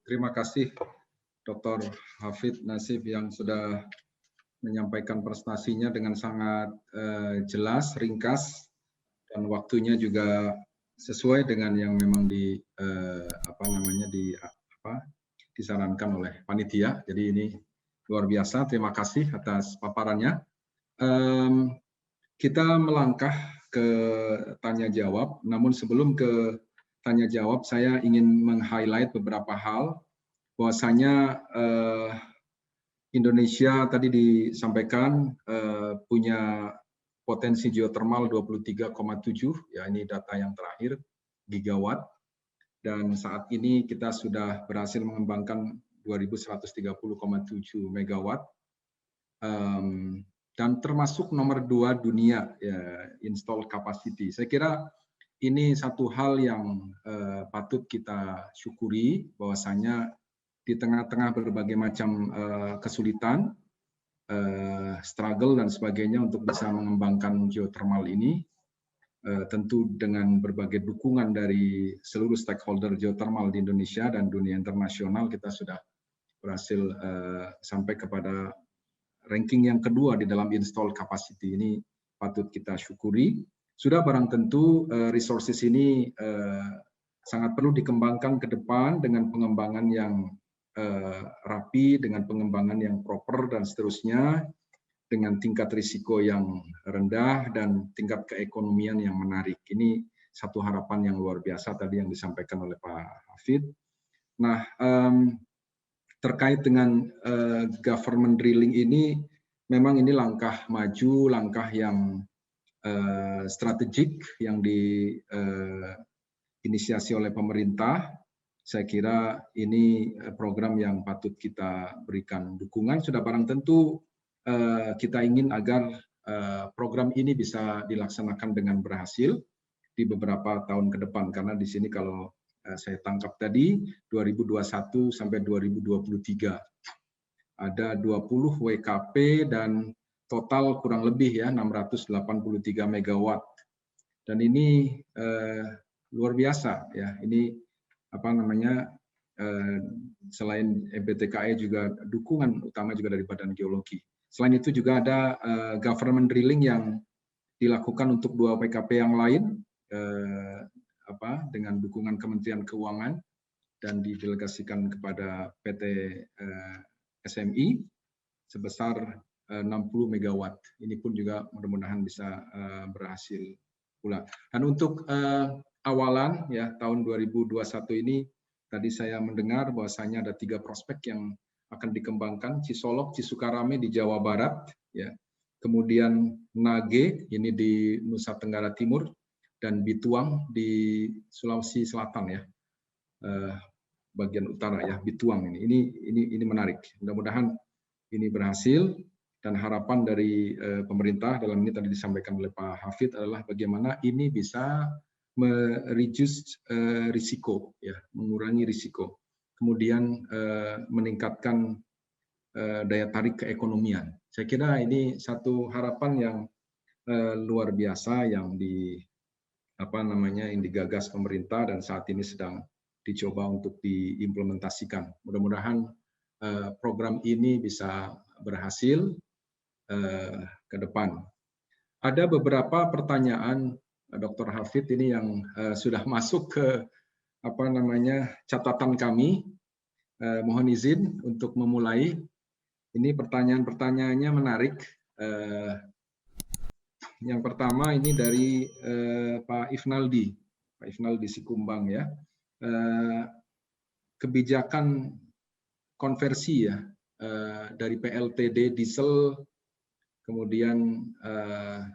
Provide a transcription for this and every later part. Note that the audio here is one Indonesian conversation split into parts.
Terima kasih Dr. Hafid Nasif yang sudah menyampaikan prestasinya dengan sangat jelas, ringkas, dan waktunya juga sesuai dengan yang memang disarankan oleh panitia. Jadi ini luar biasa. Terima kasih atas paparannya. Kita melangkah ke tanya jawab. Namun sebelum ke tanya jawab, saya ingin meng-highlight beberapa hal. Bahwasanya Indonesia tadi disampaikan punya potensi geotermal 23,7, ya ini data yang terakhir, gigawatt. Dan saat ini kita sudah berhasil mengembangkan 2130,7 megawatt. Dan termasuk nomor 2 dunia ya, install capacity. Saya kira ini satu hal yang patut kita syukuri, bahwasanya di tengah-tengah berbagai macam kesulitan, struggle dan sebagainya untuk bisa mengembangkan geothermal ini, tentu dengan berbagai dukungan dari seluruh stakeholder geothermal di Indonesia dan dunia internasional, kita sudah berhasil sampai kepada ranking yang kedua di dalam install capacity. Ini patut kita syukuri. Sudah barang tentu resources ini sangat perlu dikembangkan ke depan dengan pengembangan yang rapi, dengan pengembangan yang proper dan seterusnya, dengan tingkat risiko yang rendah dan tingkat keekonomian yang menarik. Ini satu harapan yang luar biasa tadi yang disampaikan oleh Pak Hafid. Nah, terkait dengan government drilling ini, memang ini langkah maju, langkah yang strategik yang diinisiasi oleh pemerintah. Saya kira ini program yang patut kita berikan dukungan. Sudah barang tentu kita ingin agar program ini bisa dilaksanakan dengan berhasil di beberapa tahun ke depan, karena di sini kalau saya tangkap tadi 2021 sampai 2023 ada 20 WKP dan total kurang lebih ya 683 megawatt. Dan ini luar biasa ya. Ini selain MPTKE juga dukungan utama juga dari Badan Geologi. Selain itu juga ada government drilling yang dilakukan untuk 2 PKP yang lain dengan dukungan Kementerian Keuangan dan didelegasikan kepada PT SMI sebesar 60 megawatt. Ini pun juga mudah-mudahan bisa berhasil pula. Dan untuk awalan ya tahun 2021 ini tadi saya mendengar bahwasanya ada 3 prospek yang akan dikembangkan, Cisolok, Cisukarame di Jawa Barat ya. Kemudian Nage ini di Nusa Tenggara Timur dan Bituang di Sulawesi Selatan ya. Bagian utara ya, Bituang ini menarik. Mudah-mudahan ini berhasil, dan harapan dari pemerintah dalam ini tadi disampaikan oleh Pak Hafid adalah bagaimana ini bisa mereduce risiko ya, mengurangi risiko. Kemudian meningkatkan daya tarik keekonomian. Saya kira ini satu harapan yang luar biasa yang yang digagas pemerintah dan saat ini sedang dicoba untuk diimplementasikan. Mudah-mudahan program ini bisa berhasil ke depan. Ada beberapa pertanyaan Dr. Hafid ini yang sudah masuk ke catatan kami. Mohon izin untuk memulai. Ini pertanyaan-pertanyaannya menarik. Yang pertama ini dari Pak Ifnaldi Sikumbang ya. Kebijakan konversi ya dari PLTD diesel kemudian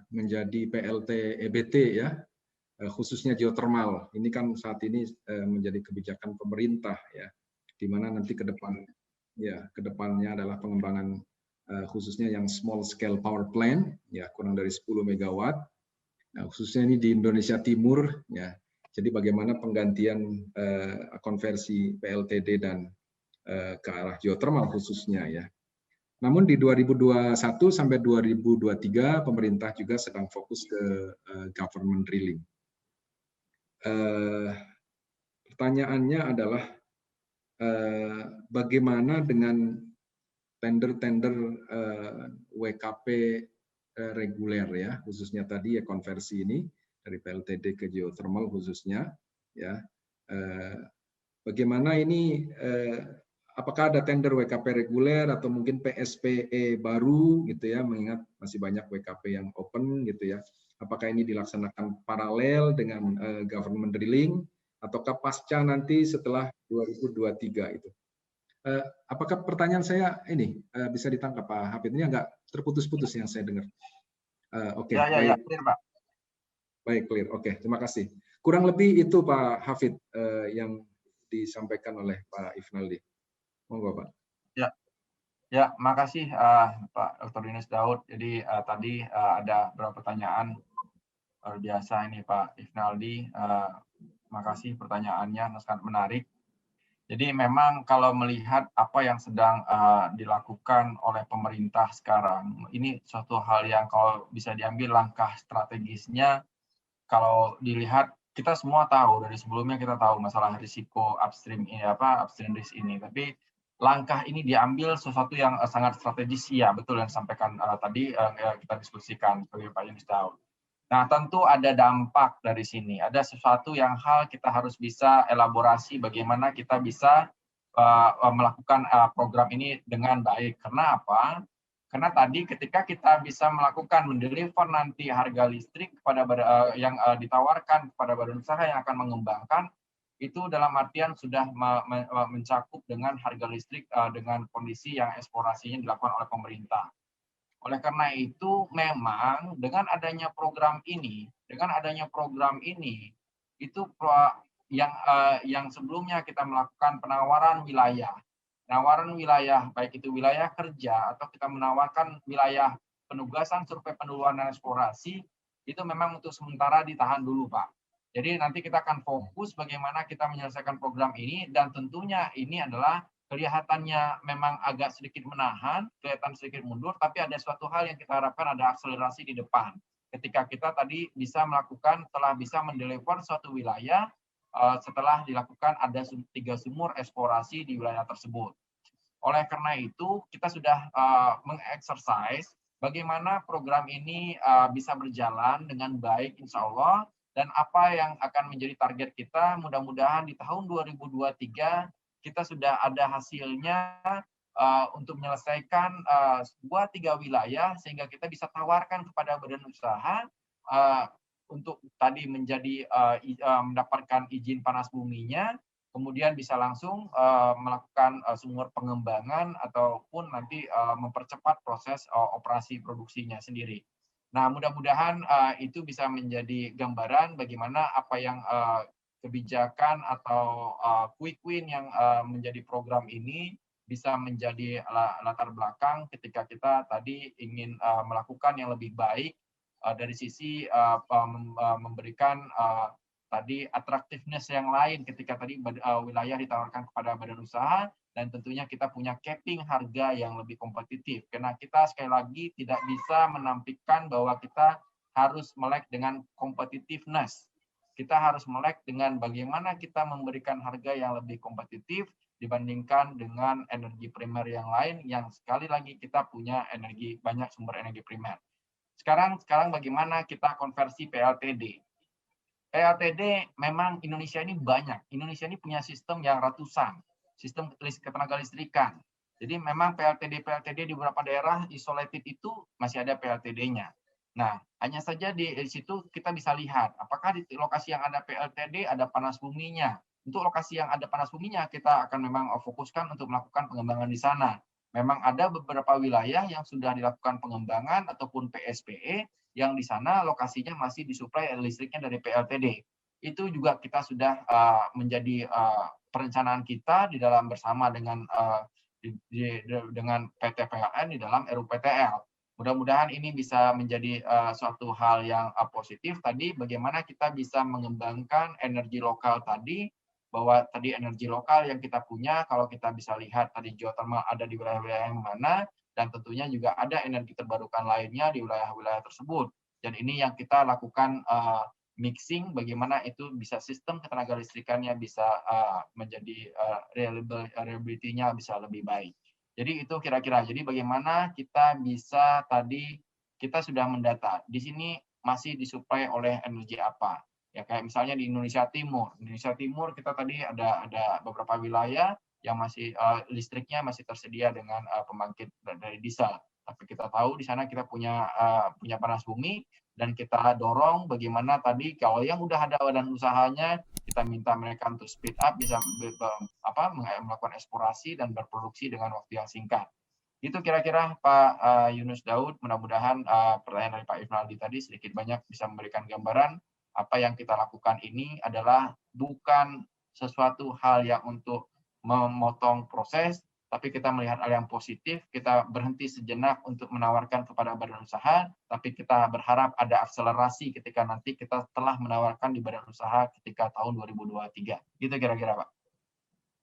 menjadi PLT EBT ya, khususnya geothermal. Ini kan saat ini menjadi kebijakan pemerintah ya, di mana nanti kedepannya adalah pengembangan khususnya yang small scale power plant ya, kurang dari 10 megawatt. Nah, khususnya ini di Indonesia Timur ya. Jadi bagaimana penggantian konversi PLTD dan ke arah geothermal khususnya ya. Namun di 2021 sampai 2023 pemerintah juga sedang fokus ke government drilling. Pertanyaannya adalah bagaimana dengan tender-tender WKP reguler ya, khususnya tadi ya konversi ini dari PLTD ke geothermal khususnya ya. Bagaimana ini apakah ada tender WKP reguler atau mungkin PSPE baru gitu ya, mengingat masih banyak WKP yang open gitu ya. Apakah ini dilaksanakan paralel dengan government drilling ataukah pasca nanti setelah 2023 itu? Apakah pertanyaan saya ini bisa ditangkap Pak Hafid? Ini agak terputus-putus yang saya dengar. Oke, baik. Clear, Pak. Baik, clear. Oke, terima kasih. Kurang lebih itu Pak Hafid yang disampaikan oleh Pak Ifnaldi. Monggo Pak. Ya, makasih Pak Dr. Dinis Daud. Jadi tadi ada beberapa pertanyaan luar biasa ini Pak Ifnaldi. Makasih pertanyaannya, sangat menarik. Jadi memang kalau melihat apa yang sedang dilakukan oleh pemerintah sekarang, ini suatu hal yang kalau bisa diambil langkah strategisnya, kalau dilihat kita semua tahu dari sebelumnya kita tahu masalah risiko upstream ini upstream risk ini, tapi langkah ini diambil sesuatu yang sangat strategis ya, betul yang disampaikan tadi kita diskusikan sebagai Pak Yunis Daud. Nah, tentu ada dampak dari sini. Ada sesuatu yang hal kita harus bisa elaborasi bagaimana kita bisa melakukan program ini dengan baik. Karena apa? Karena tadi ketika kita bisa melakukan mendeliver nanti harga listrik kepada yang ditawarkan kepada badan usaha yang akan mengembangkan, itu dalam artian sudah mencakup dengan harga listrik dengan kondisi yang eksplorasinya dilakukan oleh pemerintah. Oleh karena itu, memang dengan adanya program ini, itu yang sebelumnya kita melakukan penawaran wilayah, baik itu wilayah kerja atau kita menawarkan wilayah penugasan survei penduluan dan eksplorasi, itu memang untuk sementara ditahan dulu, Pak. Jadi nanti kita akan fokus bagaimana kita menyelesaikan program ini, dan tentunya ini adalah kelihatannya memang agak sedikit menahan, kelihatan sedikit mundur, tapi ada suatu hal yang kita harapkan ada akselerasi di depan. Ketika kita tadi bisa melakukan, telah bisa mendeliver suatu wilayah, setelah dilakukan ada 3 sumur eksplorasi di wilayah tersebut. Oleh karena itu, kita sudah mengeksersis bagaimana program ini bisa berjalan dengan baik insya Allah, dan apa yang akan menjadi target kita, mudah-mudahan di tahun 2023 kita sudah ada hasilnya untuk menyelesaikan 2-3 wilayah sehingga kita bisa tawarkan kepada badan usaha untuk tadi menjadi mendapatkan izin panas buminya, kemudian bisa langsung melakukan sumur pengembangan ataupun nanti mempercepat proses operasi produksinya sendiri. Nah, mudah-mudahan itu bisa menjadi gambaran bagaimana apa yang kebijakan atau quick win yang menjadi program ini bisa menjadi latar belakang ketika kita tadi ingin melakukan yang lebih baik dari sisi memberikan tadi attractiveness yang lain ketika tadi wilayah ditawarkan kepada badan usaha, dan tentunya kita punya capping harga yang lebih kompetitif. Karena kita sekali lagi tidak bisa menampilkan bahwa kita harus melek dengan competitiveness. Kita harus melek dengan bagaimana kita memberikan harga yang lebih kompetitif dibandingkan dengan energi primer yang lain yang sekali lagi kita punya banyak sumber energi primer. Sekarang bagaimana kita konversi PLTD? PLTD memang Indonesia ini banyak. Indonesia ini punya sistem yang ratusan, sistem ketenaga listrikan. Jadi memang PLTD di beberapa daerah isolated itu masih ada PLTD-nya. Nah, hanya saja di situ kita bisa lihat apakah di lokasi yang ada PLTD ada panas buminya. Untuk lokasi yang ada panas buminya kita akan memang fokuskan untuk melakukan pengembangan di sana. Memang ada beberapa wilayah yang sudah dilakukan pengembangan ataupun PSPE yang di sana lokasinya masih disuplai listriknya dari PLTD. Itu juga kita sudah menjadi perencanaan kita di dalam bersama dengan PT PLN di dalam RUPTL. Mudah-mudahan ini bisa menjadi suatu hal yang positif tadi, bagaimana kita bisa mengembangkan energi lokal tadi, bahwa tadi energi lokal yang kita punya, kalau kita bisa lihat tadi geothermal ada di wilayah-wilayah yang mana, dan tentunya juga ada energi terbarukan lainnya di wilayah-wilayah tersebut. Dan ini yang kita lakukan mixing, bagaimana itu bisa sistem ketenaga listrikannya bisa menjadi reliability-nya bisa lebih baik. Jadi itu kira-kira. Jadi bagaimana kita bisa tadi kita sudah mendata. Di sini masih disuplai oleh energi apa? Ya kayak misalnya di Indonesia Timur. Indonesia Timur kita tadi ada beberapa wilayah yang masih listriknya masih tersedia dengan pembangkit dari diesel. Tapi kita tahu di sana kita punya panas bumi dan kita dorong bagaimana tadi kalau yang udah ada badan usahanya kita minta mereka untuk speed up bisa melakukan eksplorasi dan berproduksi dengan waktu yang singkat. Itu kira-kira Pak Yunus Daud, mudah-mudahan pertanyaan dari Pak Ifnaldi tadi sedikit banyak bisa memberikan gambaran apa yang kita lakukan ini adalah bukan sesuatu hal yang untuk memotong proses, tapi kita melihat hal yang positif, kita berhenti sejenak untuk menawarkan kepada badan usaha, tapi kita berharap ada akselerasi ketika nanti kita telah menawarkan di badan usaha ketika tahun 2023. Gitu kira-kira Pak.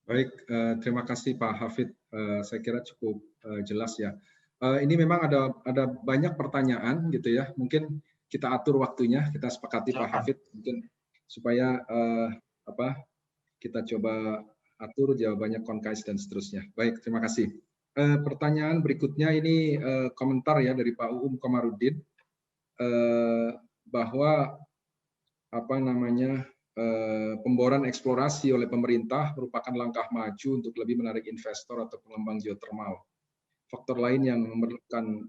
Baik, terima kasih Pak Hafid. Saya kira cukup jelas ya. Ini memang ada banyak pertanyaan gitu ya. Mungkin kita atur waktunya, kita sepakati Pak Hafid mungkin supaya kita coba atur jawabannya konkais dan seterusnya. Baik, terima kasih. Pertanyaan berikutnya ini komentar ya dari Pak Uum Komarudin bahwa pemboran eksplorasi oleh pemerintah merupakan langkah maju untuk lebih menarik investor atau pengembang geotermal. Faktor lain yang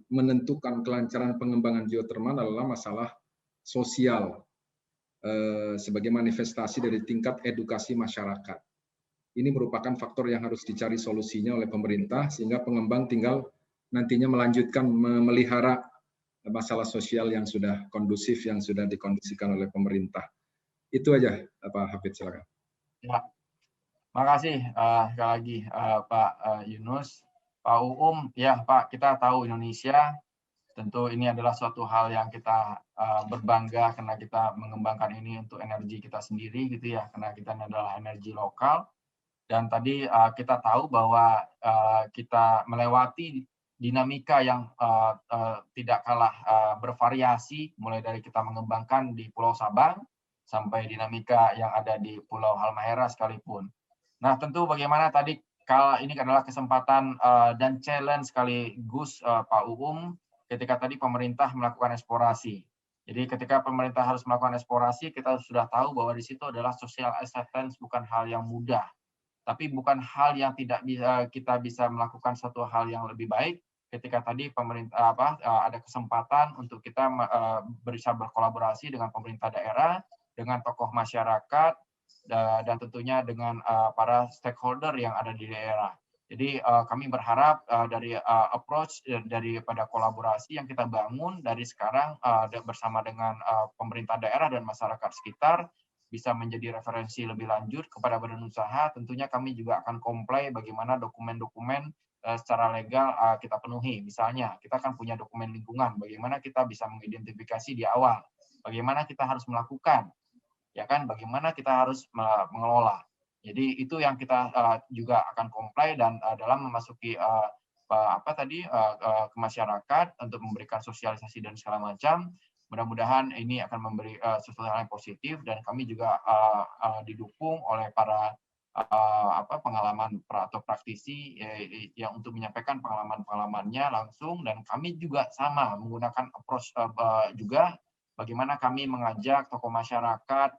menentukan kelancaran pengembangan geotermal adalah masalah sosial sebagai manifestasi dari tingkat edukasi masyarakat. Ini merupakan faktor yang harus dicari solusinya oleh pemerintah sehingga pengembang tinggal nantinya melanjutkan memelihara masalah sosial yang sudah kondusif, yang sudah dikondisikan oleh pemerintah. Itu aja, Pak Hafid, silakan. Ya, makasih sekali lagi Pak Yunus. Pak Uum, ya Pak, kita tahu Indonesia tentu ini adalah suatu hal yang kita berbangga karena kita mengembangkan ini untuk energi kita sendiri gitu ya, karena kita ini adalah energi lokal. Dan tadi kita tahu bahwa kita melewati dinamika yang tidak kalah bervariasi, mulai dari kita mengembangkan di Pulau Sabang sampai dinamika yang ada di Pulau Halmahera sekalipun. Nah, tentu bagaimana tadi kalau ini adalah kesempatan dan challenge sekaligus Pak Uum ketika tadi pemerintah melakukan eksplorasi. Jadi ketika pemerintah harus melakukan eksplorasi, kita sudah tahu bahwa di situ adalah social acceptance bukan hal yang mudah. Tapi bukan hal yang tidak bisa kita bisa melakukan suatu hal yang lebih baik ketika tadi pemerintah ada kesempatan untuk kita bisa berkolaborasi dengan pemerintah daerah, dengan tokoh masyarakat, dan tentunya dengan para stakeholder yang ada di daerah. Jadi kami berharap dari approach daripada kolaborasi yang kita bangun dari sekarang bersama dengan pemerintah daerah dan masyarakat sekitar bisa menjadi referensi lebih lanjut kepada badan usaha. Tentunya kami juga akan comply bagaimana dokumen-dokumen secara legal kita penuhi. Misalnya, kita akan punya dokumen lingkungan, bagaimana kita bisa mengidentifikasi di awal, bagaimana kita harus melakukan, ya kan? Bagaimana kita harus mengelola. Jadi itu yang kita juga akan comply dan dalam memasuki ke masyarakat untuk memberikan sosialisasi dan segala macam. Mudah-mudahan ini akan memberi sesuatu hal yang positif dan kami juga didukung oleh para pengalaman atau praktisi yang untuk menyampaikan pengalaman-pengalamannya langsung, dan kami juga sama menggunakan approach juga bagaimana kami mengajak tokoh masyarakat,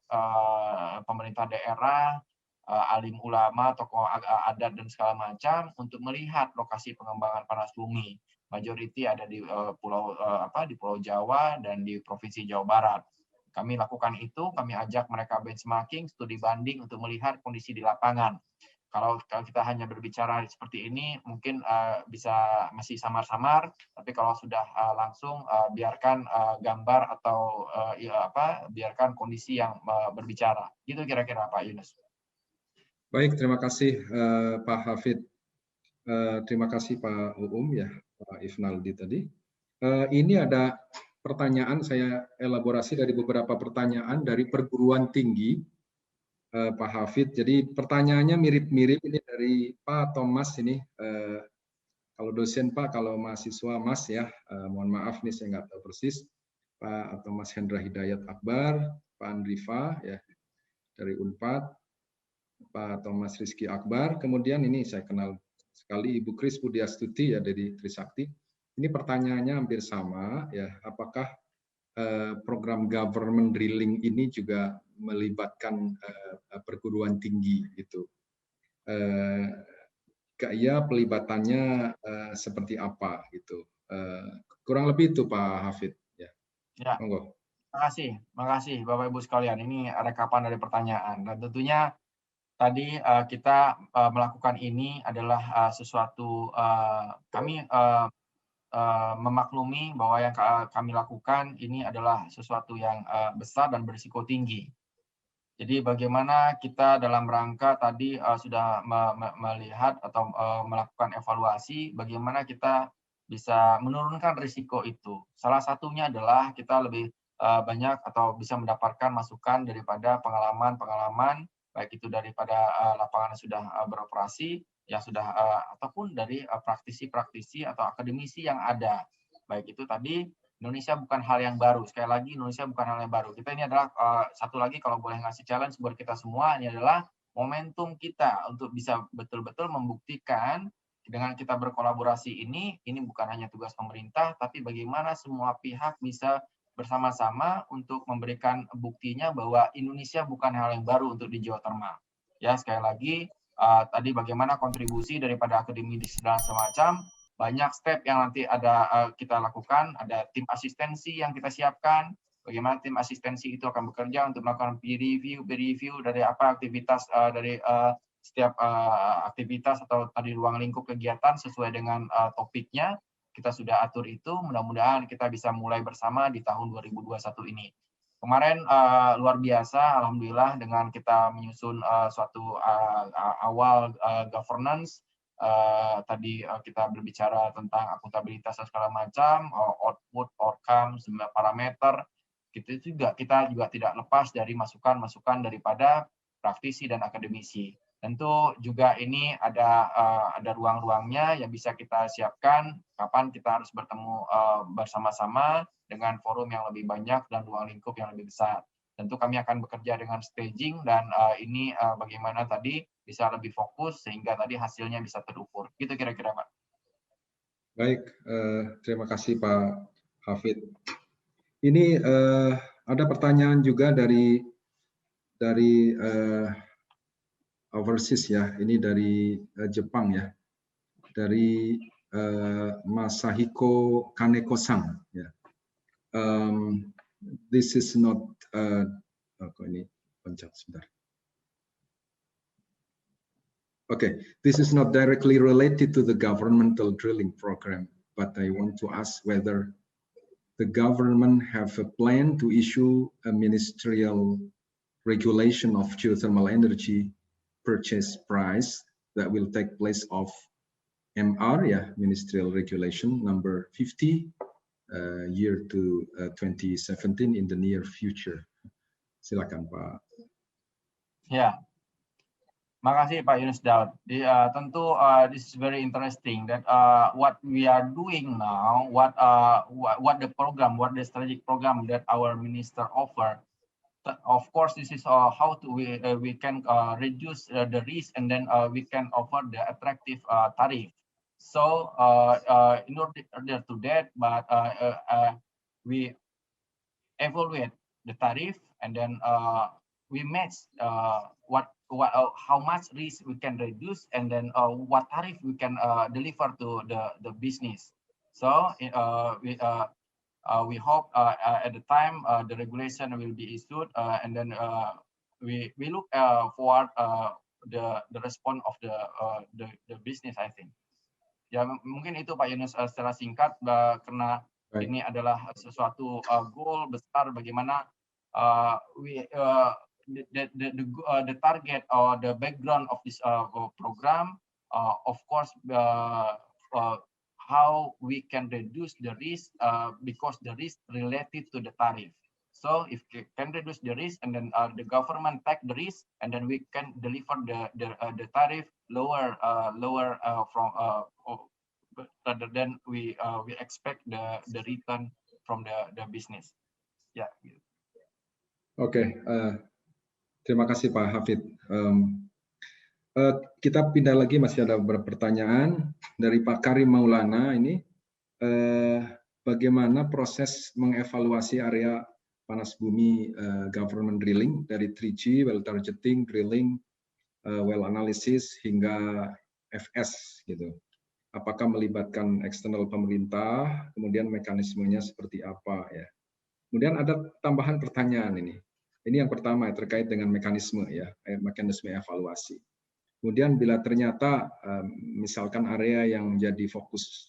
pemerintah daerah, alim ulama, tokoh adat dan segala macam untuk melihat lokasi pengembangan panas bumi. Majority ada di Pulau Jawa dan di Provinsi Jawa Barat. Kami lakukan itu, kami ajak mereka benchmarking, studi banding untuk melihat kondisi di lapangan. Kalau kita hanya berbicara seperti ini, mungkin bisa masih samar-samar, tapi kalau sudah langsung biarkan gambar atau biarkan kondisi yang berbicara. Gitu kira-kira Pak Yunus. Baik, terima kasih Pak Hafid. Terima kasih Pak Uum ya, Pak Ifnaldi tadi. Ini ada pertanyaan, saya elaborasi dari beberapa pertanyaan dari perguruan tinggi Pak Hafid. Jadi pertanyaannya mirip-mirip ini dari Pak Thomas ini. Kalau dosen Pak, kalau mahasiswa Mas ya, mohon maaf nih saya nggak tahu persis. Pak atau Mas Hendra Hidayat Akbar, Pak Andriva ya dari Unpad, Pak Thomas Rizky Akbar, kemudian ini saya kenal sekali Ibu Kris Budiastuti ya dari Trisakti. Ini pertanyaannya hampir sama ya, apakah program government drilling ini juga melibatkan perguruan tinggi gitu. Ya pelibatannya seperti apa gitu. Kurang lebih itu Pak Hafid ya. Ya. Monggo. Terima kasih Bapak Ibu sekalian. Ini rekapan dari pertanyaan. Dan tentunya tadi kita melakukan ini adalah sesuatu kami memaklumi bahwa yang kami lakukan ini adalah sesuatu yang besar dan berisiko tinggi. Jadi bagaimana kita dalam rangka tadi sudah melihat atau melakukan evaluasi bagaimana kita bisa menurunkan risiko itu. Salah satunya adalah kita lebih banyak atau bisa mendapatkan masukan daripada pengalaman-pengalaman baik itu daripada lapangan yang sudah beroperasi yang sudah ataupun dari praktisi-praktisi atau akademisi yang ada. Baik itu tadi Indonesia bukan hal yang baru. Sekali lagi, Indonesia bukan hal yang baru. Kita ini adalah satu lagi kalau boleh ngasih challenge buat kita semua, ini adalah momentum kita untuk bisa betul-betul membuktikan dengan kita berkolaborasi ini bukan hanya tugas pemerintah, tapi bagaimana semua pihak bisa bersama-sama untuk memberikan buktinya bahwa Indonesia bukan hal yang baru untuk di geothermal. Ya, sekali lagi, tadi bagaimana kontribusi daripada akademisi dan semacam, banyak step yang nanti ada kita lakukan, ada tim asistensi yang kita siapkan, bagaimana tim asistensi itu akan bekerja untuk melakukan peer review dari apa aktivitas dari setiap aktivitas atau tadi ruang lingkup kegiatan sesuai dengan topiknya. Kita sudah atur itu, mudah-mudahan kita bisa mulai bersama di tahun 2021 ini. Kemarin luar biasa, alhamdulillah dengan kita menyusun suatu awal governance. Tadi kita berbicara tentang akuntabilitas dan segala macam, output, outcome, semua parameter. Kita juga tidak lepas dari masukan-masukan daripada praktisi dan akademisi. Tentu juga ini ada ruang-ruangnya yang bisa kita siapkan kapan kita harus bertemu bersama-sama dengan forum yang lebih banyak dan ruang lingkup yang lebih besar. Tentu kami akan bekerja dengan staging dan ini bagaimana tadi bisa lebih fokus sehingga tadi hasilnya bisa terukur. Gitu kira-kira Pak. Baik, terima kasih Pak Hafid. Ini ada pertanyaan juga dari overseas ya, ini dari Jepang ya, dari Masahiko Kaneko-san ya. This is not ini pencet sebentar. Okay, this is not directly related to the governmental drilling program, but I want to ask whether the government have a plan to issue a ministerial regulation of geothermal energy purchase price that will take place of MR, yeah, Ministerial Regulation number 50, year to 2017 in the near future. Silakan Pak. Ya, makasih Pak Yunus Daud. Tentu this is very interesting that what we are doing now, what the strategic program that our minister offer. Of course, this is how we can reduce the risk and then we can offer the attractive tariff. So in order to that, but we evaluate the tariff and then we match how much risk we can reduce and then what tariff we can deliver to the business. So we hope at the time the regulation will be issued and then we look forward the response of the business, I think. Ya mungkin itu Pak Yunus secara singkat karena ini adalah sesuatu goal besar bagaimana the target or the background of this program, of course, how we can reduce the risk because the risk related to the tariff. So if we can reduce the risk and then the government take the risk and then we can deliver the tariff lower from rather than we expect the return from the business. Ya. Oke, terima kasih Pak Hafid. Kita pindah lagi, masih ada beberapa pertanyaan dari Pak Karim Maulana ini. Bagaimana proses mengevaluasi area panas bumi government drilling dari 3G, well targeting, drilling, well analysis hingga FS gitu. Apakah melibatkan eksternal pemerintah, kemudian mekanismenya seperti apa ya. Kemudian ada tambahan pertanyaan ini. Ini yang pertama terkait dengan mekanisme ya, mekanisme evaluasi. Kemudian bila ternyata misalkan area yang jadi fokus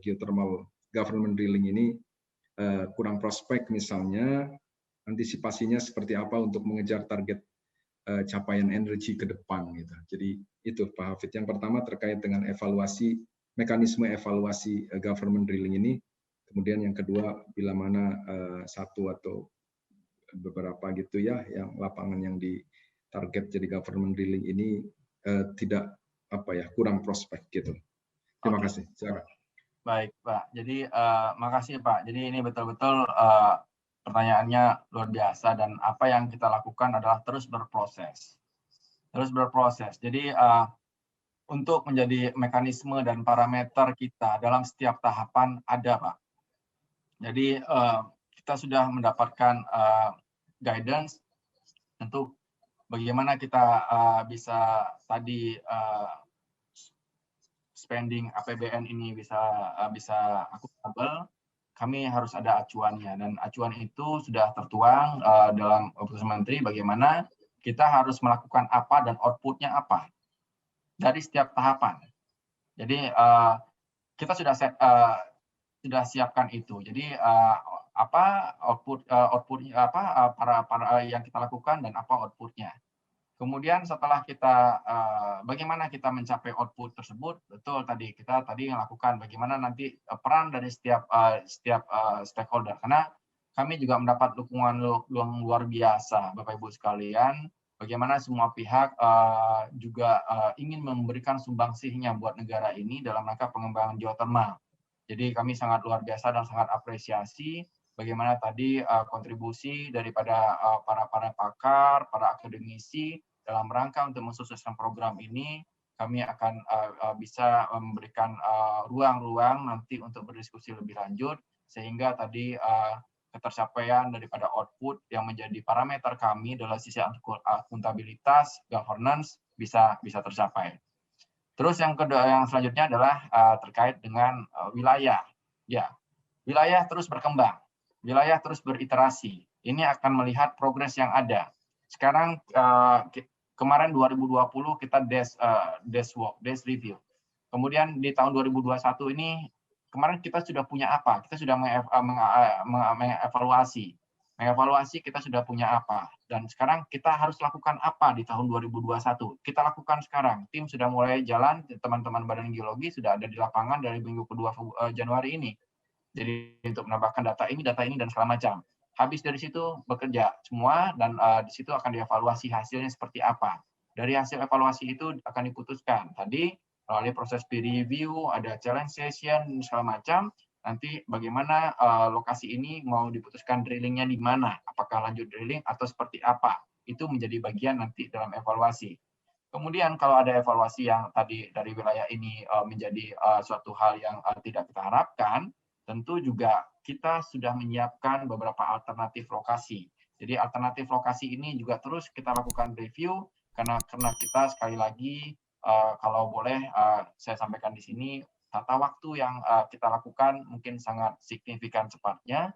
geothermal government drilling ini kurang prospek misalnya, antisipasinya seperti apa untuk mengejar target capaian energi ke depan gitu. Jadi itu Pak Hafid. Yang pertama terkait dengan evaluasi, mekanisme evaluasi government drilling ini. Kemudian yang kedua bila mana satu atau beberapa gitu ya yang lapangan yang ditarget jadi government drilling ini tidak kurang prospek gitu. Terima kasih. Silakan. Baik Pak. Jadi makasih Pak. Jadi ini betul-betul pertanyaannya luar biasa dan apa yang kita lakukan adalah terus berproses. Terus berproses. Jadi untuk menjadi mekanisme dan parameter kita dalam setiap tahapan ada Pak. Jadi kita sudah mendapatkan guidance untuk bagaimana kita bisa tadi spending APBN ini bisa akuntabel. Kami harus ada acuannya dan acuan itu sudah tertuang dalam Keputusan Menteri bagaimana kita harus melakukan apa dan outputnya apa dari setiap tahapan. Jadi kita sudah siapkan itu. Jadi apa output para yang kita lakukan dan apa outputnya. Kemudian setelah kita bagaimana kita mencapai output tersebut, betul tadi kita melakukan bagaimana nanti peran dari setiap stakeholder, karena kami juga mendapat dukungan luar biasa Bapak Ibu sekalian, bagaimana semua pihak juga ingin memberikan sumbangsihnya buat negara ini dalam rangka pengembangan geothermal. Jadi kami sangat luar biasa dan sangat apresiasi bagaimana tadi kontribusi daripada para pakar, para akademisi dalam rangka untuk mensukseskan program ini. Kami akan bisa memberikan ruang-ruang nanti untuk berdiskusi lebih lanjut sehingga tadi ketercapaian daripada output yang menjadi parameter kami dalam sisi akuntabilitas, governance bisa tercapai. Terus yang kedua, yang selanjutnya adalah terkait dengan wilayah. Ya, wilayah terus berkembang, wilayah terus beriterasi. Ini akan melihat progres yang ada. Sekarang kemarin 2020 kita dash review. Kemudian di tahun 2021 ini kemarin kita sudah punya apa? Kita sudah mengevaluasi. Mengevaluasi kita sudah punya apa. Dan sekarang kita harus lakukan apa di tahun 2021. Kita lakukan sekarang. Tim sudah mulai jalan, teman-teman Badan Geologi sudah ada di lapangan dari minggu kedua Januari ini. Jadi untuk menambahkan data ini, dan segala macam. Habis dari situ bekerja semua dan di situ akan dievaluasi hasilnya seperti apa. Dari hasil evaluasi itu akan diputuskan. Tadi melalui proses peer review, ada challenge session, segala macam. Nanti bagaimana lokasi ini mau diputuskan drillingnya di mana. Apakah lanjut drilling atau seperti apa. Itu menjadi bagian nanti dalam evaluasi. Kemudian kalau ada evaluasi yang tadi dari wilayah ini menjadi suatu hal yang tidak kita harapkan, tentu juga kita sudah menyiapkan beberapa alternatif lokasi. Jadi alternatif lokasi ini juga terus kita lakukan review karena kita sekali lagi kalau boleh saya sampaikan di sini tata waktu yang kita lakukan mungkin sangat signifikan cepatnya.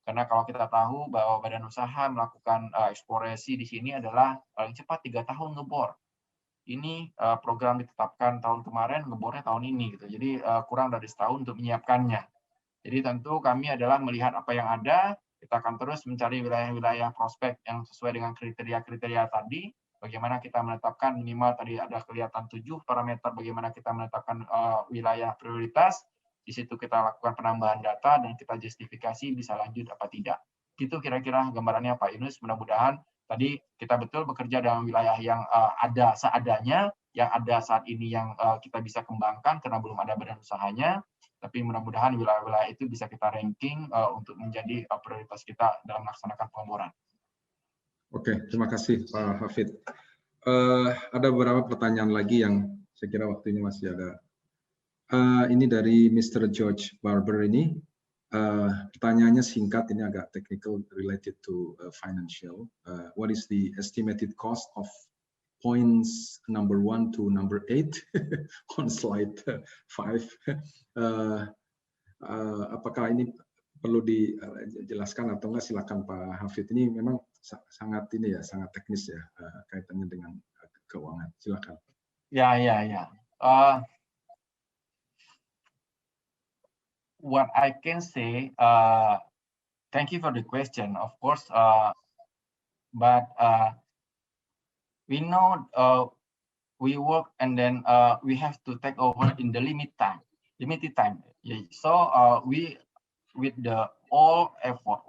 Karena kalau kita tahu bahwa badan usaha melakukan eksplorasi di sini adalah paling cepat 3 tahun ngebor. Ini program ditetapkan tahun kemarin, ngebornya tahun ini gitu. Jadi kurang dari setahun untuk menyiapkannya. Jadi tentu kami adalah melihat apa yang ada, kita akan terus mencari wilayah-wilayah prospek yang sesuai dengan kriteria-kriteria tadi, bagaimana kita menetapkan minimal tadi ada kelihatan 7 parameter bagaimana kita menetapkan wilayah prioritas, di situ kita lakukan penambahan data dan kita justifikasi bisa lanjut apa tidak. Itu kira-kira gambarannya Pak Yunus, mudah-mudahan tadi kita betul bekerja dalam wilayah yang ada seadanya, yang ada saat ini yang kita bisa kembangkan karena belum ada badan usahanya, tapi mudah-mudahan wilayah-wilayah itu bisa kita ranking untuk menjadi prioritas kita dalam melaksanakan pengeboran. Oke, terima kasih Pak Hafid. Ada beberapa pertanyaan lagi yang saya kira waktunya masih ada. Ini dari Mr. George Barber ini. Pertanyaannya singkat, ini agak technical related to financial. What is the estimated cost of points number 1 to number 8 on slide 5? Apakah ini perlu dijelaskan atau enggak? Silakan Pak Hafid. Ini memang sangat teknis ya, kaitannya dengan keuangan. Silakan. Ya. What I can say, thank you for the question, of course, but we know we work and then we have to take over in the limited time. So we, with the all effort,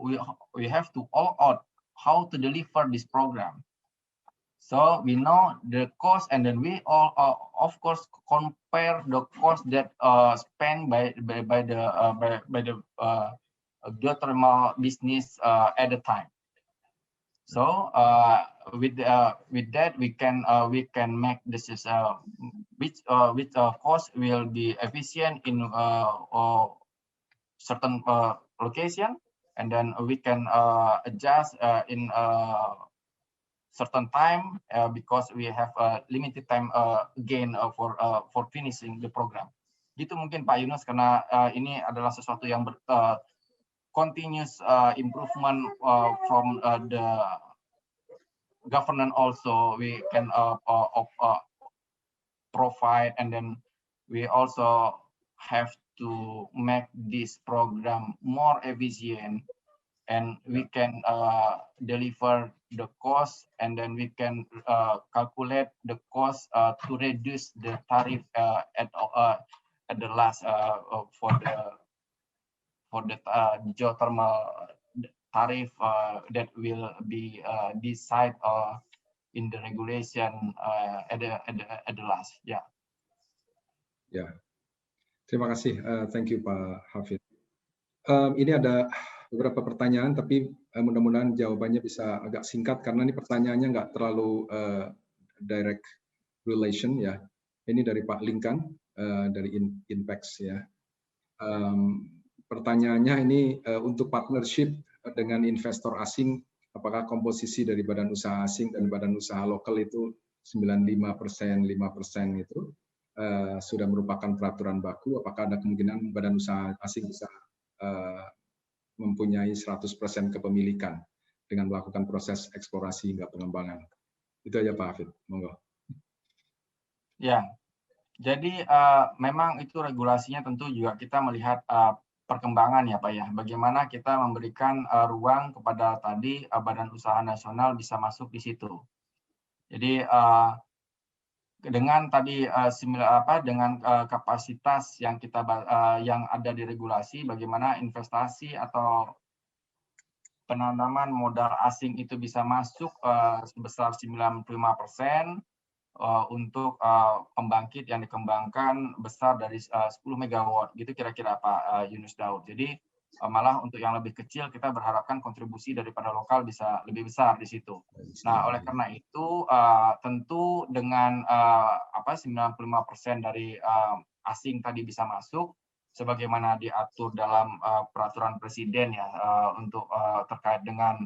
we have to all out how to deliver this program. So we know the cost, and then we all of course compare the cost that spent by the geothermal business at the time. So with that we can make this is which cost will be efficient in certain location, and then we can adjust in certain time because we have a limited time again for finishing the program. Gitu mungkin Pak Yunus, karena ini adalah sesuatu yang continuous improvement from the government also we can provide, and then we also have to make this program more efficient, and we can deliver the cost, and then we can calculate the cost to reduce the tariff at the last for the geothermal tariff that will be decided in the regulation at the last. Yeah. Ya, terima kasih. Thank you Pak Hafid. Ini ada beberapa pertanyaan, tapi mudah-mudahan jawabannya bisa agak singkat karena ini pertanyaannya nggak terlalu direct relation ya. Ini dari Pak Linkan dari Inpex ya. Pertanyaannya ini untuk partnership dengan investor asing, apakah komposisi dari badan usaha asing dan badan usaha lokal itu 95%, 5% itu sudah merupakan peraturan baku? Apakah ada kemungkinan badan usaha asing bisa mempunyai 100% kepemilikan dengan melakukan proses eksplorasi hingga pengembangan? Itu aja Pak Hafid, monggo. Ya, jadi memang itu regulasinya tentu juga kita melihat perkembangan ya Pak ya. Bagaimana kita memberikan ruang kepada tadi badan usaha nasional bisa masuk di situ. Jadi dengan tadi dengan kapasitas yang kita yang ada di regulasi, bagaimana investasi atau penanaman modal asing itu bisa masuk sebesar 95% untuk pembangkit yang dikembangkan besar dari 10 megawatt gitu kira-kira Pak Yunus Daud. Jadi malah untuk yang lebih kecil kita berharapkan kontribusi daripada lokal bisa lebih besar di situ. Nah, oleh karena itu tentu dengan 95% dari asing tadi bisa masuk sebagaimana diatur dalam peraturan presiden ya untuk terkait dengan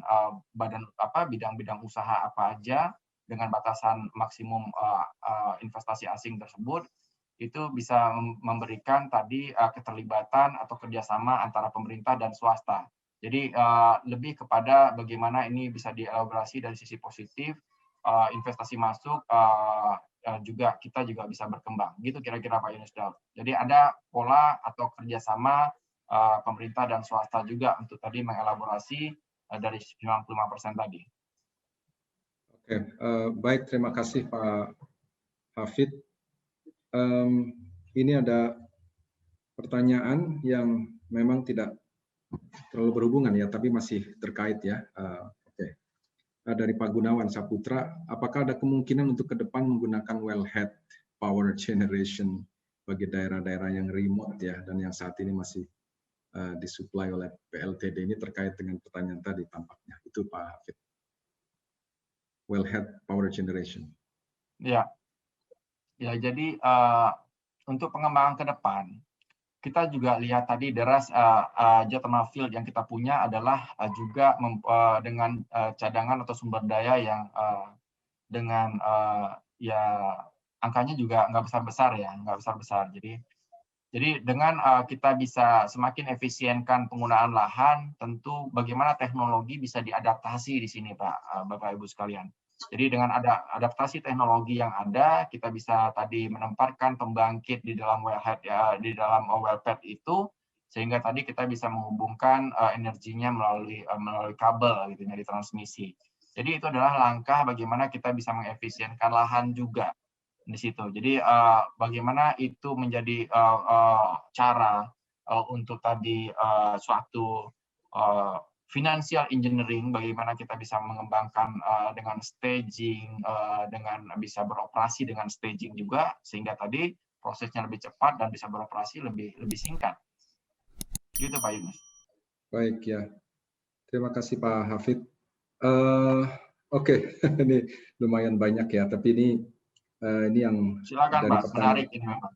bidang-bidang usaha apa aja dengan batasan maksimum investasi asing tersebut, itu bisa memberikan tadi keterlibatan atau kerjasama antara pemerintah dan swasta. Jadi lebih kepada bagaimana ini bisa dielaborasi dari sisi positif, investasi masuk, kita juga bisa berkembang. Gitu kira-kira Pak Yunus Daud. Jadi ada pola atau kerjasama pemerintah dan swasta juga untuk tadi mengelaborasi dari 95% tadi. Oke, baik, terima kasih Pak Hafid. Ini ada pertanyaan yang memang tidak terlalu berhubungan ya, tapi masih terkait ya. Oke. Dari Pak Gunawan Saputra, apakah ada kemungkinan untuk ke depan menggunakan wellhead power generation bagi daerah-daerah yang remote ya, dan yang saat ini masih disuplai oleh PLTD? Ini terkait dengan pertanyaan tadi tampaknya. Itu Pak Hafid. wellhead power generation. Ya, jadi untuk pengembangan ke depan, kita juga lihat tadi deras geothermal field yang kita punya adalah juga dengan cadangan atau sumber daya yang dengan ya angkanya juga nggak besar-besar ya, nggak besar-besar. Jadi dengan kita bisa semakin efisienkan penggunaan lahan, tentu bagaimana teknologi bisa diadaptasi di sini, Pak, Bapak Ibu sekalian. Jadi dengan ada adaptasi teknologi yang ada, kita bisa tadi menempatkan pembangkit di dalam wellhead ya, di dalam wellpad itu, sehingga tadi kita bisa menghubungkan energinya melalui kabel gitu ya, di transmisi. Jadi itu adalah langkah bagaimana kita bisa mengefisienkan lahan juga di situ. Jadi bagaimana itu menjadi cara untuk tadi suatu financial engineering, bagaimana kita bisa mengembangkan dengan staging, dengan bisa beroperasi dengan staging juga, sehingga tadi prosesnya lebih cepat dan bisa beroperasi lebih singkat. Gitu Pak Yunus. Baik ya, terima kasih Pak Hafid. Oke, ini lumayan banyak ya, tapi ini yang silakan dari Pak, menarik ini memang.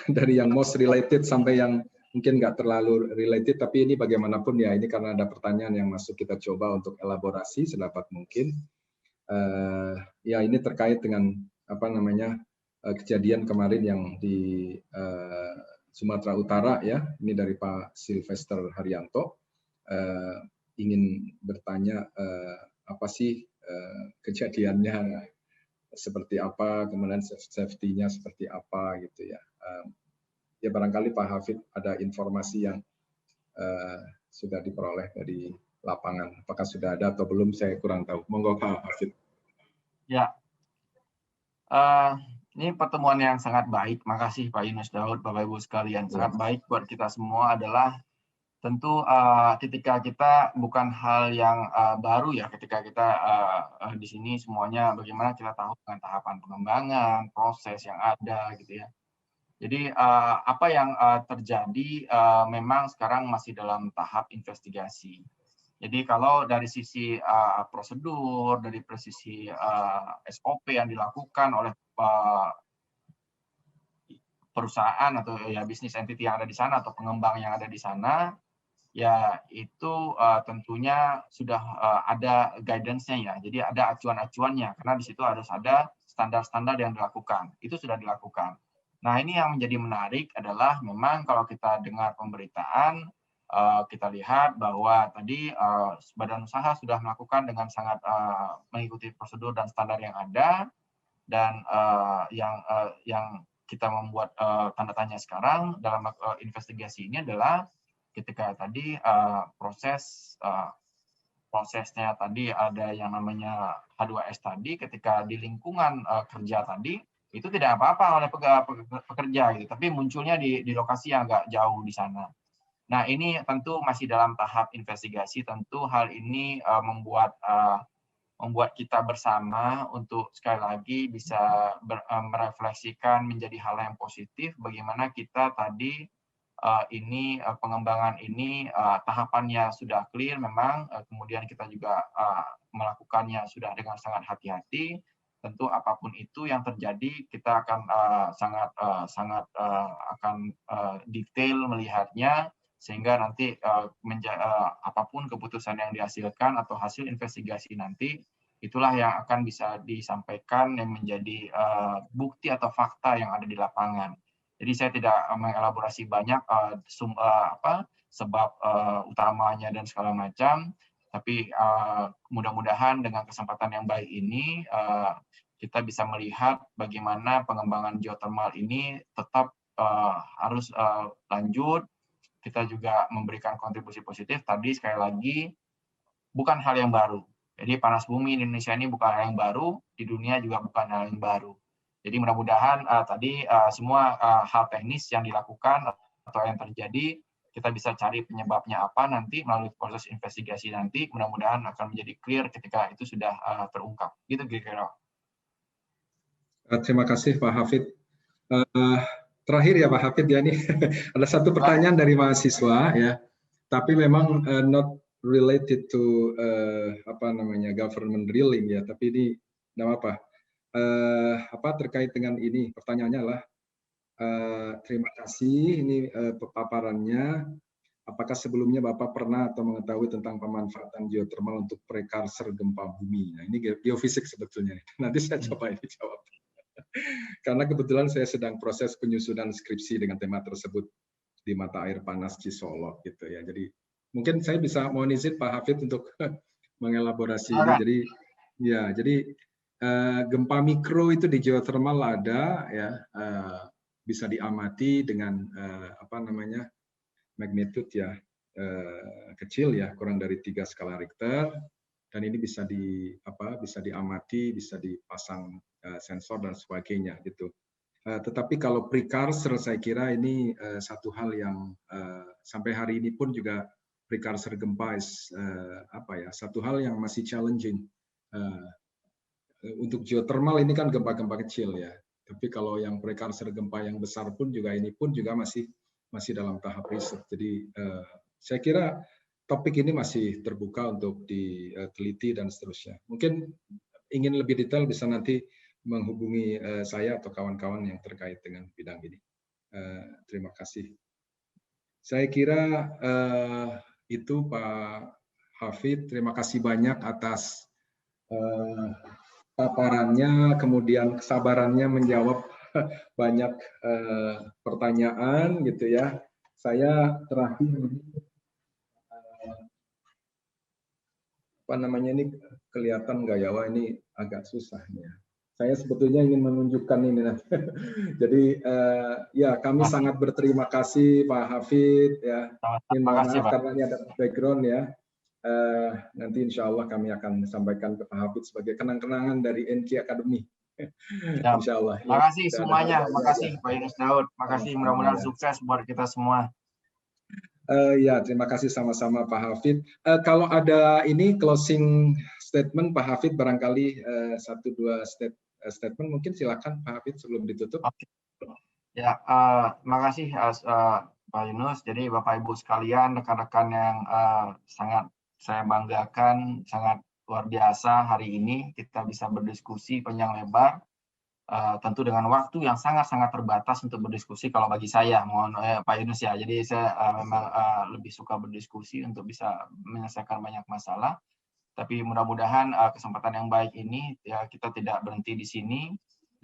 Dari yang most related sampai yang mungkin nggak terlalu related, tapi ini bagaimanapun ya, ini karena ada pertanyaan yang masuk, kita coba untuk elaborasi sedapat mungkin. Ya ini terkait dengan apa namanya kejadian kemarin yang di Sumatera Utara ya, ini dari Pak Sylvester Haryanto, ingin bertanya apa sih kejadiannya, seperti apa, kemudian safety-nya seperti apa gitu ya. Ya barangkali Pak Hafid ada informasi yang sudah diperoleh dari lapangan. Apakah sudah ada atau belum, saya kurang tahu. Monggo Pak Hafid. Ya, ini pertemuan yang sangat baik. Makasih Pak Yunus Daud, Bapak Ibu sekalian. Sangat baik buat kita semua adalah tentu ketika kita bukan hal yang baru ya, ketika kita di sini semuanya bagaimana kita tahu dengan tahapan pengembangan, proses yang ada gitu ya. Jadi apa yang terjadi memang sekarang masih dalam tahap investigasi. Jadi kalau dari sisi prosedur, dari sisi SOP yang dilakukan oleh perusahaan atau ya bisnis entity yang ada di sana atau pengembang yang ada di sana, ya itu tentunya sudah ada guidance-nya ya. Jadi ada acuan-acuannya karena di situ harus ada standar-standar yang dilakukan. Itu sudah dilakukan. Nah, ini yang menjadi menarik adalah memang kalau kita dengar pemberitaan, kita lihat bahwa tadi badan usaha sudah melakukan dengan sangat mengikuti prosedur dan standar yang ada, dan yang kita membuat tanda tanya sekarang dalam investigasi ini adalah ketika tadi prosesnya tadi ada yang namanya H2S tadi, ketika di lingkungan kerja tadi itu tidak apa-apa oleh pekerja gitu, tapi munculnya di lokasi yang agak jauh di sana. Nah, ini tentu masih dalam tahap investigasi. Tentu hal ini membuat kita bersama untuk sekali lagi bisa merefleksikan menjadi hal yang positif bagaimana kita tadi ini pengembangan ini tahapannya sudah clear memang, kemudian kita juga melakukannya sudah dengan sangat hati-hati. Tentu apapun itu yang terjadi kita akan sangat akan detail melihatnya, sehingga nanti apapun keputusan yang dihasilkan atau hasil investigasi nanti, itulah yang akan bisa disampaikan yang menjadi bukti atau fakta yang ada di lapangan. Jadi saya tidak mengelaborasi banyak sebab utamanya dan segala macam, tapi mudah-mudahan dengan kesempatan yang baik ini kita bisa melihat bagaimana pengembangan geothermal ini tetap harus lanjut. Kita juga memberikan kontribusi positif. Tadi sekali lagi bukan hal yang baru. Jadi panas bumi di Indonesia ini bukan hal yang baru, di dunia juga bukan hal yang baru. Jadi mudah-mudahan tadi semua hal teknis yang dilakukan atau yang terjadi, kita bisa cari penyebabnya apa nanti melalui proses investigasi nanti, mudah-mudahan akan menjadi clear ketika itu sudah terungkap. Gitu kira-kira. Terima kasih Pak Hafid. Terakhir ya Pak Hafid ya, nih ada satu pertanyaan dari mahasiswa ya, tapi memang not related to apa namanya government drilling ya, tapi ini tidak apa terkait dengan ini pertanyaannya adalah terima kasih ini paparannya. Apakah sebelumnya Bapak pernah atau mengetahui tentang pemanfaatan geothermal untuk precursor gempa bumi? Nah, ini geofisik sebetulnya. Nanti saya coba ini jawab. Karena kebetulan saya sedang proses penyusunan skripsi dengan tema tersebut di mata air panas Cisolok gitu ya. Jadi mungkin saya bisa mohon izin Pak Hafid untuk mengelaborasi ini. Jadi ya, jadi gempa mikro itu di geothermal ada ya, bisa diamati dengan apa namanya magnitude ya kecil ya, kurang dari 3 skala Richter, dan ini bisa bisa diamati, bisa dipasang sensor dan sebagainya gitu. Tetapi kalau precursor saya kira ini satu hal yang sampai hari ini pun juga precursor gempa satu hal yang masih challenging. Untuk geothermal ini kan gempa-gempa kecil ya. Tapi kalau yang precursor gempa yang besar pun juga ini pun juga masih dalam tahap riset. Jadi saya kira topik ini masih terbuka untuk diteliti dan seterusnya. Mungkin ingin lebih detail bisa nanti menghubungi saya atau kawan-kawan yang terkait dengan bidang ini. Terima kasih. Saya kira itu Pak Hafid. Terima kasih banyak atas paparannya, kemudian kesabarannya menjawab banyak pertanyaan gitu ya. Saya terakhir apa namanya ini kelihatan nggak ya? Wah ini agak susah ya. Saya sebetulnya ingin menunjukkan ini. Jadi ya kami sangat berterima kasih Pak Hafid ya. Mohon maaf karena ini ada background ya. Nanti insya Allah kami akan sampaikan ke Pak Hafid sebagai kenang-kenangan dari NK Academy. Insya Allah. Terima kasih semuanya. Terima kasih Pak Yunus Daud. Terima kasih, mudah-mudahan sukses buat kita semua. Ya, terima kasih sama-sama Pak Hafid. Kalau ada ini closing statement Pak Hafid, barangkali 1-2 statement mungkin silakan Pak Hafid sebelum ditutup. Ya, terima kasih Pak Yunus. Jadi Bapak Ibu sekalian, rekan-rekan yang sangat saya banggakan, sangat luar biasa hari ini kita bisa berdiskusi panjang lebar. Tentu dengan waktu yang sangat-sangat terbatas untuk berdiskusi kalau bagi saya, mohon Pak Yunus ya. Jadi saya memang lebih suka berdiskusi untuk bisa menyelesaikan banyak masalah. Tapi mudah-mudahan kesempatan yang baik ini ya kita tidak berhenti di sini,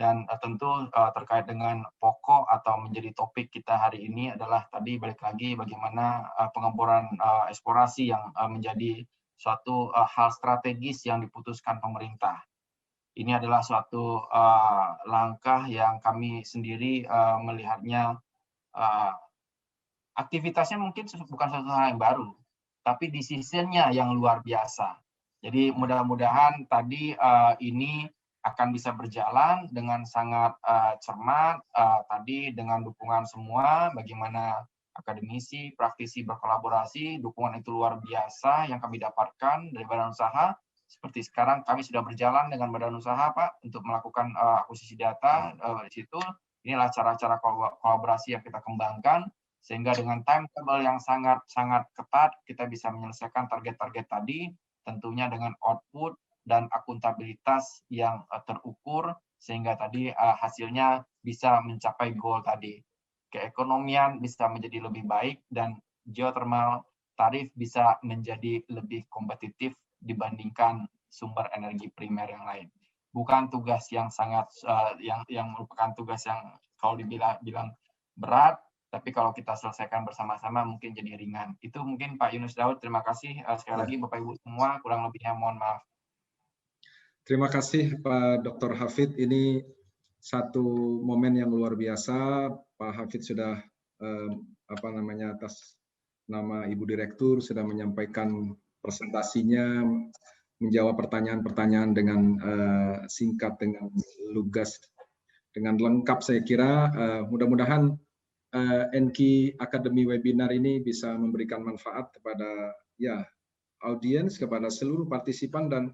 dan tentu terkait dengan pokok atau menjadi topik kita hari ini adalah tadi balik lagi bagaimana pengeboran eksplorasi yang menjadi suatu hal strategis yang diputuskan pemerintah. Ini adalah suatu langkah yang kami sendiri melihatnya aktivitasnya mungkin bukan suatu hal yang baru, tapi decision-nya yang luar biasa. Jadi mudah-mudahan tadi ini akan bisa berjalan dengan sangat cermat, tadi dengan dukungan semua, bagaimana akademisi, praktisi berkolaborasi, dukungan itu luar biasa yang kami dapatkan dari badan usaha. Seperti sekarang kami sudah berjalan dengan badan usaha Pak untuk melakukan akuisisi data di situ. Inilah cara-cara kolaborasi yang kita kembangkan sehingga dengan timetable yang sangat ketat kita bisa menyelesaikan target-target tadi, tentunya dengan output dan akuntabilitas yang terukur sehingga tadi hasilnya bisa mencapai goal tadi. Keekonomian bisa menjadi lebih baik dan geothermal tarif bisa menjadi lebih kompetitif dibandingkan sumber energi primer yang lain. Bukan tugas yang sangat yang merupakan tugas yang kalau dibilang berat, tapi kalau kita selesaikan bersama-sama mungkin jadi ringan. Itu mungkin Pak Yunus Daud. Terima kasih sekali lagi Bapak Ibu semua. Kurang lebihnya mohon maaf. Terima kasih Pak Dr. Hafid. Ini satu momen yang luar biasa. Pak Hafid sudah atas nama Ibu Direktur sudah menyampaikan presentasinya, menjawab pertanyaan-pertanyaan dengan singkat, dengan lugas, dengan lengkap. Saya kira mudah-mudahan NK Academy webinar ini bisa memberikan manfaat kepada audiens, kepada seluruh partisipan dan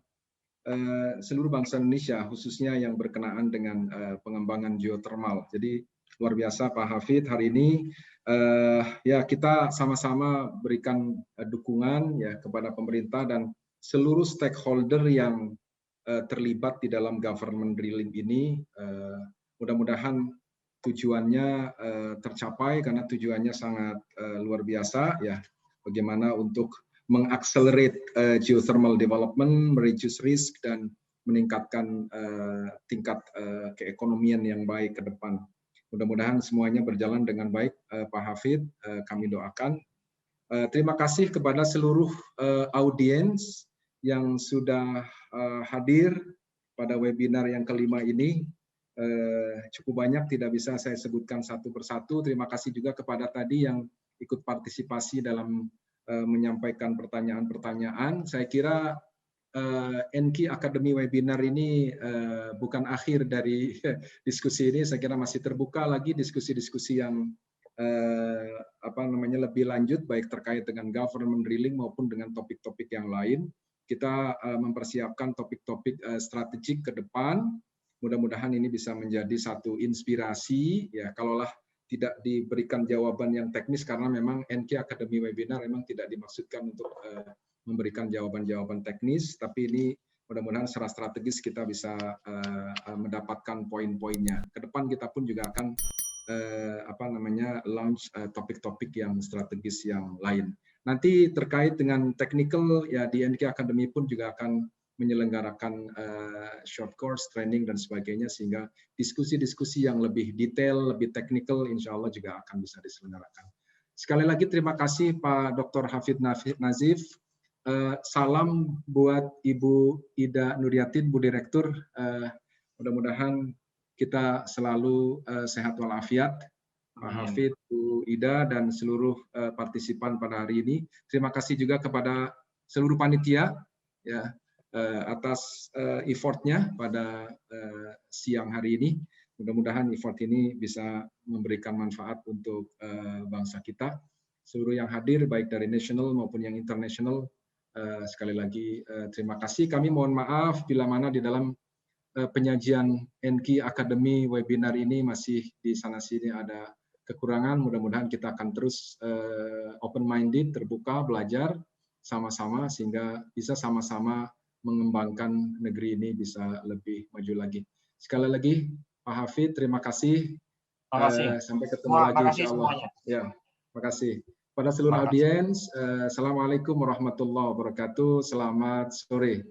seluruh bangsa Indonesia, khususnya yang berkenaan dengan pengembangan geothermal. Jadi luar biasa Pak Hafid hari ini ya kita sama-sama berikan dukungan ya kepada pemerintah dan seluruh stakeholder yang terlibat di dalam government drilling ini. Mudah-mudahan tujuannya tercapai karena tujuannya sangat luar biasa ya. Bagaimana untuk mengakselerate geothermal development, mereduce risk dan meningkatkan tingkat keekonomian yang baik ke depan. Mudah-mudahan semuanya berjalan dengan baik, Pak Hafid. Kami doakan. Terima kasih kepada seluruh audiens yang sudah hadir pada webinar yang kelima ini. Cukup banyak, tidak bisa saya sebutkan satu persatu. Terima kasih juga kepada tadi yang ikut partisipasi dalam menyampaikan pertanyaan-pertanyaan. Saya kira NQ Academy webinar ini bukan akhir dari diskusi ini. Saya kira masih terbuka lagi diskusi-diskusi yang lebih lanjut, baik terkait dengan government drilling maupun dengan topik-topik yang lain. Kita mempersiapkan topik-topik strategik ke depan. Mudah-mudahan ini bisa menjadi satu inspirasi. Ya, kalaulah tidak diberikan jawaban yang teknis, karena memang NQ Academy webinar memang tidak dimaksudkan untuk memberikan jawaban-jawaban teknis, tapi ini mudah-mudahan secara strategis kita bisa mendapatkan poin-poinnya. Ke depan kita pun juga akan launch topik-topik yang strategis yang lain. Nanti terkait dengan technical ya di NQ Academy pun juga akan menyelenggarakan short course training dan sebagainya, sehingga diskusi-diskusi yang lebih detail, lebih technical insya Allah juga akan bisa diselenggarakan. Sekali lagi terima kasih Pak Dr. Hafid Nazif. Salam buat Ibu Ida Nuriyatin, Bu Direktur. Mudah-mudahan kita selalu sehat walafiat. Pak Hafid, Bu Ida, dan seluruh partisipan pada hari ini. Terima kasih juga kepada seluruh panitia ya atas effortnya pada siang hari ini. Mudah-mudahan effort ini bisa memberikan manfaat untuk bangsa kita. Seluruh yang hadir, baik dari nasional maupun yang internasional, sekali lagi terima kasih. Kami mohon maaf bila mana di dalam penyajian NQ Academy webinar ini masih di sana-sini ada kekurangan. Mudah-mudahan kita akan terus open-minded, terbuka, belajar sama-sama sehingga bisa sama-sama mengembangkan negeri ini bisa lebih maju lagi. Sekali lagi, Pak Hafid, terima kasih. Terima kasih. Sampai ketemu lagi insya Allah. Ya, terima kasih. Pada seluruh audiens, Assalamualaikum warahmatullahi wabarakatuh. Selamat sore.